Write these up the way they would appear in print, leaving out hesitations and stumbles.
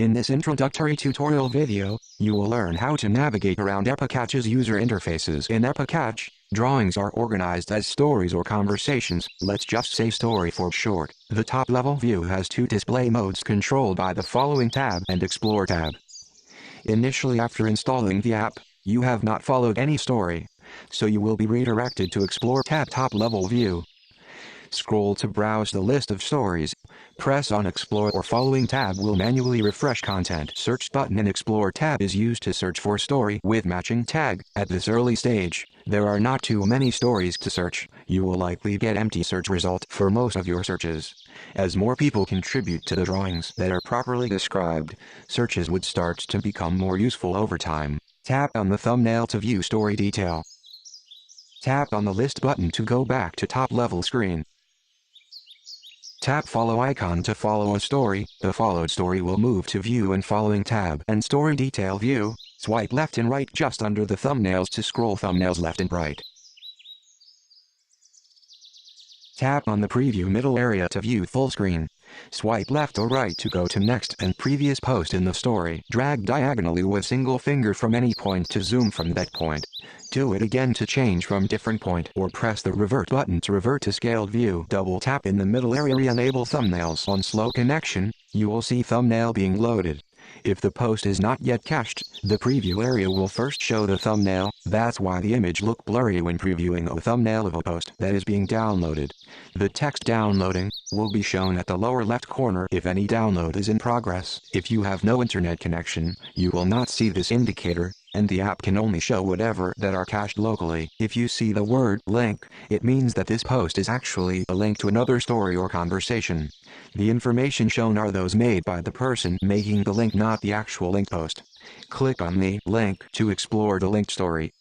In this introductory tutorial video, you will learn how to navigate around Epicatch's user interfaces. In Epicatch, drawings are organized as stories or conversations. Let's just say story for short. The top-level view has two display modes controlled by the following tab and Explore tab. Initially, after installing the app, you have not followed any story, so you will be redirected to Explore tab top-level view. Scroll to browse the list of stories. Press on Explore or Following tab will manually refresh content. Search button in Explore tab is used to search for story with matching tag. At this early stage, there are not too many stories to search. You will likely get empty search result for most of your searches. As more people contribute to the drawings that are properly described, searches would start to become more useful over time. Tap on the thumbnail to view story detail. Tap on the list button to go back to top-level screen. Tap follow icon to follow a story. The followed story will move to view and following tab and story detail view. Swipe left and right just under the thumbnails to scroll thumbnails left and right. Tap on the preview middle area to view full screen. Swipe left or right to go to next and previous post in the story. Drag diagonally with single finger from any point to zoom from that point. Do it again to change from different point or press the revert button to revert to scaled view. Double tap in the middle area to enable thumbnails. On slow connection, you will see thumbnail being loaded. If the post is not yet cached, the preview area will first show the thumbnail. That's why the image look blurry when previewing a thumbnail of a post that is being downloaded. The text downloading will be shown at the lower left corner if any download is in progress. If you have no internet connection, you will not see this indicator, and the app can only show whatever that are cached locally. If you see the word link, it means that this post is actually a link to another story or conversation. The information shown are those made by the person making the link, not the actual link post. Click on the link to explore the linked story.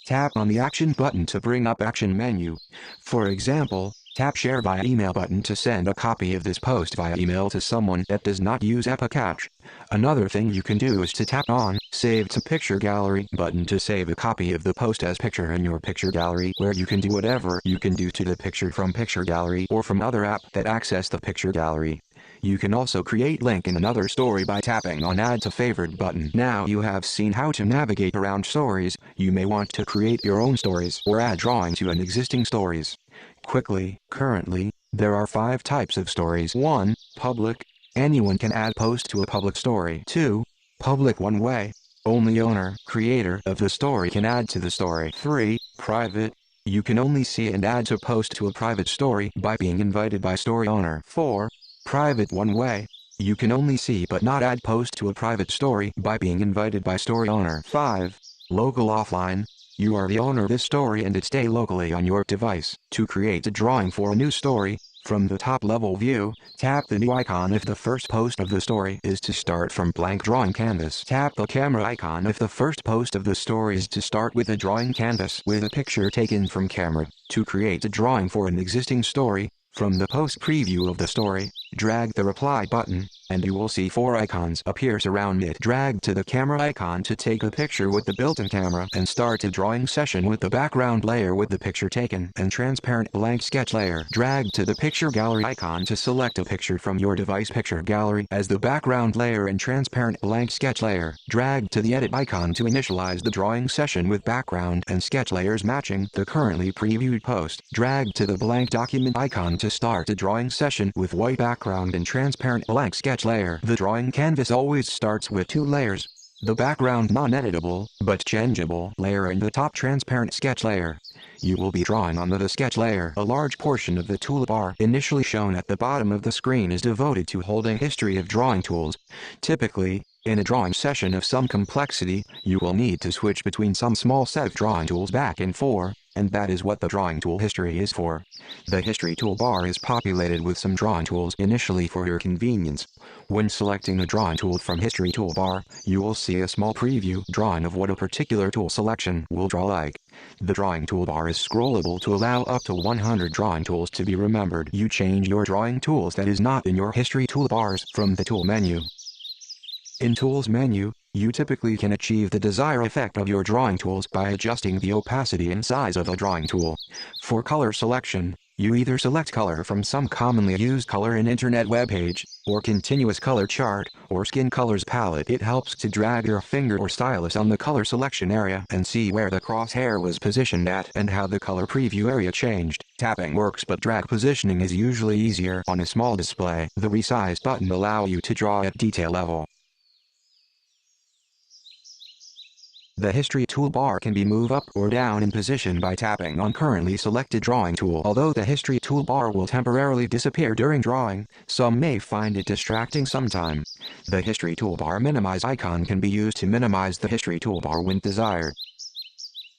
Tap on the action button to bring up action menu. For example, tap share via email button to send a copy of this post via email to someone that does not use Epicatch. Another thing you can do is to tap on Save to Picture Gallery button to save a copy of the post as picture in your picture gallery, where you can do whatever you can do to the picture from picture gallery or from other app that access the picture gallery. You can also create link in another story by tapping on Add to Favorite button. Now you have seen how to navigate around stories. You may want to create your own stories or add drawing to an existing stories. Quickly, currently, there are 5 types of stories. 1. Public. Anyone can add post to a public story. 2. Public one way. Only owner, creator of the story can add to the story. 3. Private. You can only see and add to post to a private story by being invited by story owner. 4. Private one way. You can only see but not add post to a private story by being invited by story owner. 5. Local offline. You are the owner of this story and it stay locally on your device. To create a drawing for a new story, from the top-level view, tap the new icon if the first post of the story is to start from blank drawing canvas. Tap the camera icon if the first post of the story is to start with a drawing canvas with a picture taken from camera. To create a drawing for an existing story, from the post preview of the story, drag the reply button, and you will see 4 icons appear around it. Drag to the camera icon to take a picture with the built-in camera and start a drawing session with the background layer with the picture taken and transparent blank sketch layer. Drag to the picture gallery icon to select a picture from your device picture gallery as the background layer and transparent blank sketch layer. Drag to the edit icon to initialize the drawing session with background and sketch layers matching the currently previewed post. Drag to the blank document icon to start a drawing session with white background and transparent blank sketch layer. The drawing canvas always starts with 2 layers. The background non-editable, but changeable layer and the top transparent sketch layer. You will be drawing on the sketch layer. A large portion of the toolbar initially shown at the bottom of the screen is devoted to holding history of drawing tools. Typically, in a drawing session of some complexity, you will need to switch between some small set of drawing tools back and forth, and that is what the drawing tool history is for. The history toolbar is populated with some drawing tools initially for your convenience. When selecting a drawing tool from history toolbar, you will see a small preview drawing of what a particular tool selection will draw like. The drawing toolbar is scrollable to allow up to 100 drawing tools to be remembered. You change your drawing tools that is not in your history toolbars from the tool menu. In Tools menu, you typically can achieve the desired effect of your drawing tools by adjusting the opacity and size of a drawing tool. For color selection, You either select color from some commonly used color in internet web page, or continuous color chart, or skin colors palette. It helps to drag your finger or stylus on the color selection area and see where the crosshair was positioned at and how the color preview area changed. Tapping works, but drag positioning is usually easier on a small display. The resize button allows you to draw at detail level. The history toolbar can be moved up or down in position by tapping on currently selected drawing tool. Although the history toolbar will temporarily disappear during drawing, some may find it distracting sometime. The history toolbar minimize icon can be used to minimize the history toolbar when desired.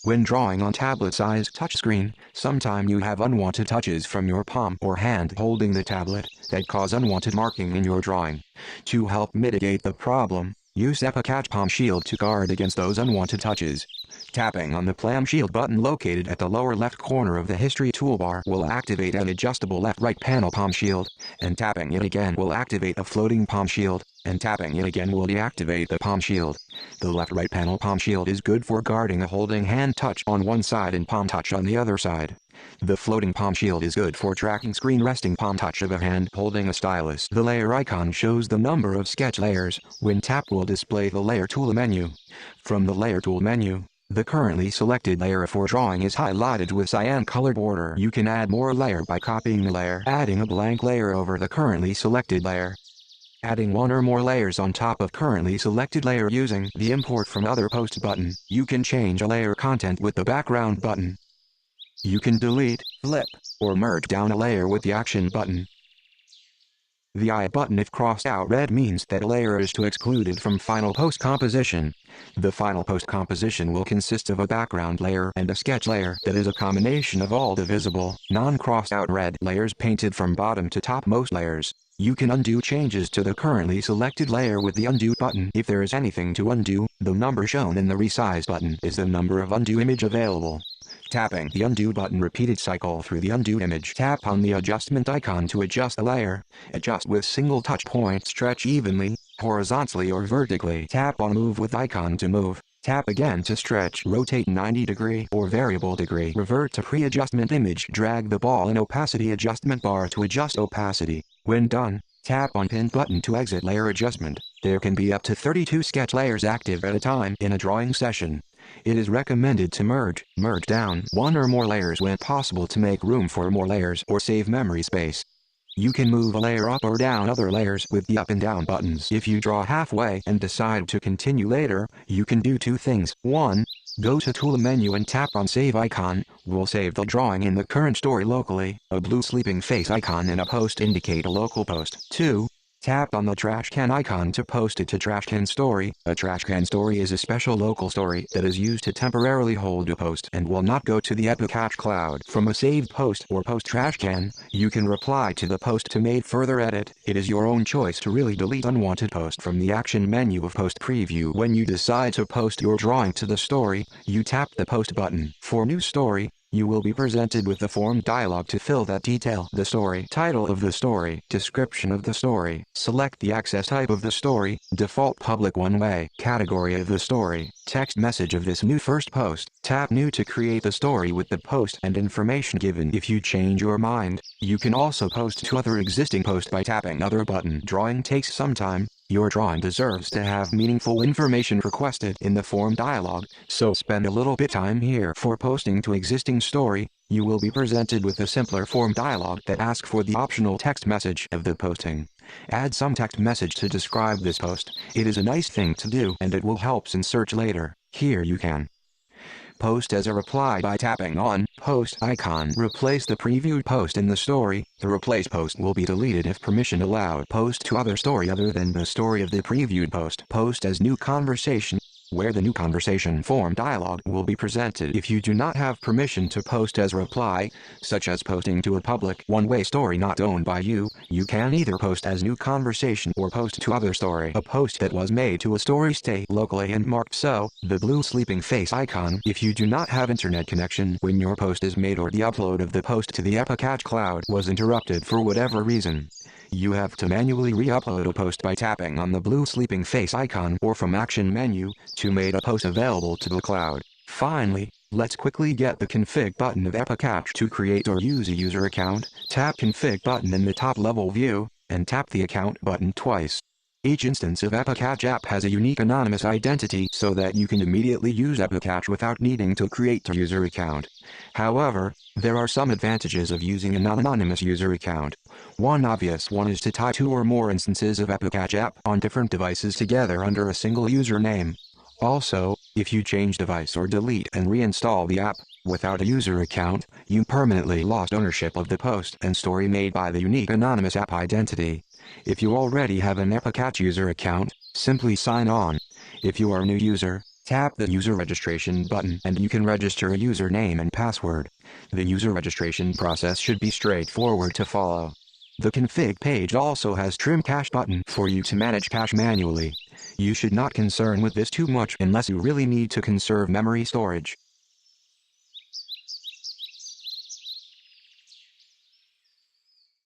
When drawing on tablet-sized touchscreen, sometimes you have unwanted touches from your palm or hand holding the tablet that cause unwanted marking in your drawing. To help mitigate the problem, use Epicatch Palm Shield to guard against those unwanted touches. Tapping on the Palm Shield button located at the lower left corner of the history toolbar will activate an adjustable left-right panel palm shield, and tapping it again will activate a floating palm shield, and tapping it again will deactivate the palm shield. The left-right panel palm shield is good for guarding a holding hand touch on one side and palm touch on the other side. The floating palm shield is good for tracking screen resting palm touch of a hand holding a stylus. The layer icon shows the number of sketch layers. When tapped will display the layer tool menu. From the layer tool menu, the currently selected layer for drawing is highlighted with cyan colored border. You can add more layer by copying the layer, adding a blank layer over the currently selected layer, adding one or more layers on top of currently selected layer using the import from other post button. You can change a layer content with the background button. You can delete, flip, or merge down a layer with the action button. The I button if crossed out red means that a layer is to excluded from final post composition. The final post composition will consist of a background layer and a sketch layer that is a combination of all the visible, non-crossed out red layers painted from bottom to top most layers. You can undo changes to the currently selected layer with the undo button. If there is anything to undo, the number shown in the resize button is the number of undo image available. Tapping the undo button repeated cycle through the undo image. Tap on the adjustment icon to adjust the layer. Adjust with single touch point. Stretch evenly, horizontally or vertically. Tap on move with icon to move. Tap again to stretch. Rotate 90 degree or variable degree. Revert to pre-adjustment image. Drag the ball in opacity adjustment bar to adjust opacity. When done, tap on pin button to exit layer adjustment. There can be up to 32 sketch layers active at a time in a drawing session. It is recommended to merge down one or more layers when possible to make room for more layers or save memory space. You can move a layer up or down other layers with the up and down buttons. If you draw halfway and decide to continue later, you can do two things. 1. Go to Tool menu and tap on Save icon. Will save the drawing in the current story locally. A blue sleeping face icon in a post indicate a local post. 2. Tap on the trash can icon to post it to trash can story. A trash can story is a special local story that is used to temporarily hold a post and will not go to the Epicatch cloud. From a saved post or post trash can, you can reply to the post to make further edit. It is your own choice to really delete unwanted post from the action menu of post preview. When you decide to post your drawing to the story, you tap the post button. For new story, you will be presented with the form dialog to fill that detail. The story, title of the story, description of the story, select the access type of the story, default public one way, category of the story, text message of this new first post. Tap new to create the story with the post and information given. If you change your mind, you can also post to other existing posts by tapping other button. Drawing takes some time. Your drawing deserves to have meaningful information requested in the form dialog, so spend a little bit time here. For posting to existing story, you will be presented with a simpler form dialog that asks for the optional text message of the posting. Add some text message to describe this post. It is a nice thing to do and it will help in search later. Here you can post as a reply by tapping on Post icon. Replace the previewed post in the story. The replaced post will be deleted if permission allowed. Post to other story other than the story of the previewed post. Post as new conversation, where the new conversation form dialog will be presented. If you do not have permission to post as reply, such as posting to a public one-way story not owned by you, you can either post as new conversation or post to other story. A post that was made to a story stay locally and marked so, the blue sleeping face icon. If you do not have internet connection when your post is made or the upload of the post to the Epicatch cloud was interrupted for whatever reason, you have to manually re-upload a post by tapping on the blue sleeping face icon or from action menu to make a post available to the cloud. Finally, let's quickly get the config button of Epicatch to create or use a user account. Tap config button in the top level view, and tap the account button twice. Each instance of Epicatch app has a unique anonymous identity so that you can immediately use Epicatch without needing to create a user account. However, there are some advantages of using an anonymous user account. One obvious one is to tie 2 or more instances of Epicatch app on different devices together under a single username. Also, if you change device or delete and reinstall the app without a user account, you permanently lost ownership of the post and story made by the unique anonymous app identity. If you already have an Epicatch user account, simply sign on. If you are a new user, tap the user registration button and you can register a username and password. The user registration process should be straightforward to follow. The config page also has trim cache button for you to manage cache manually. You should not concern with this too much unless you really need to conserve memory storage.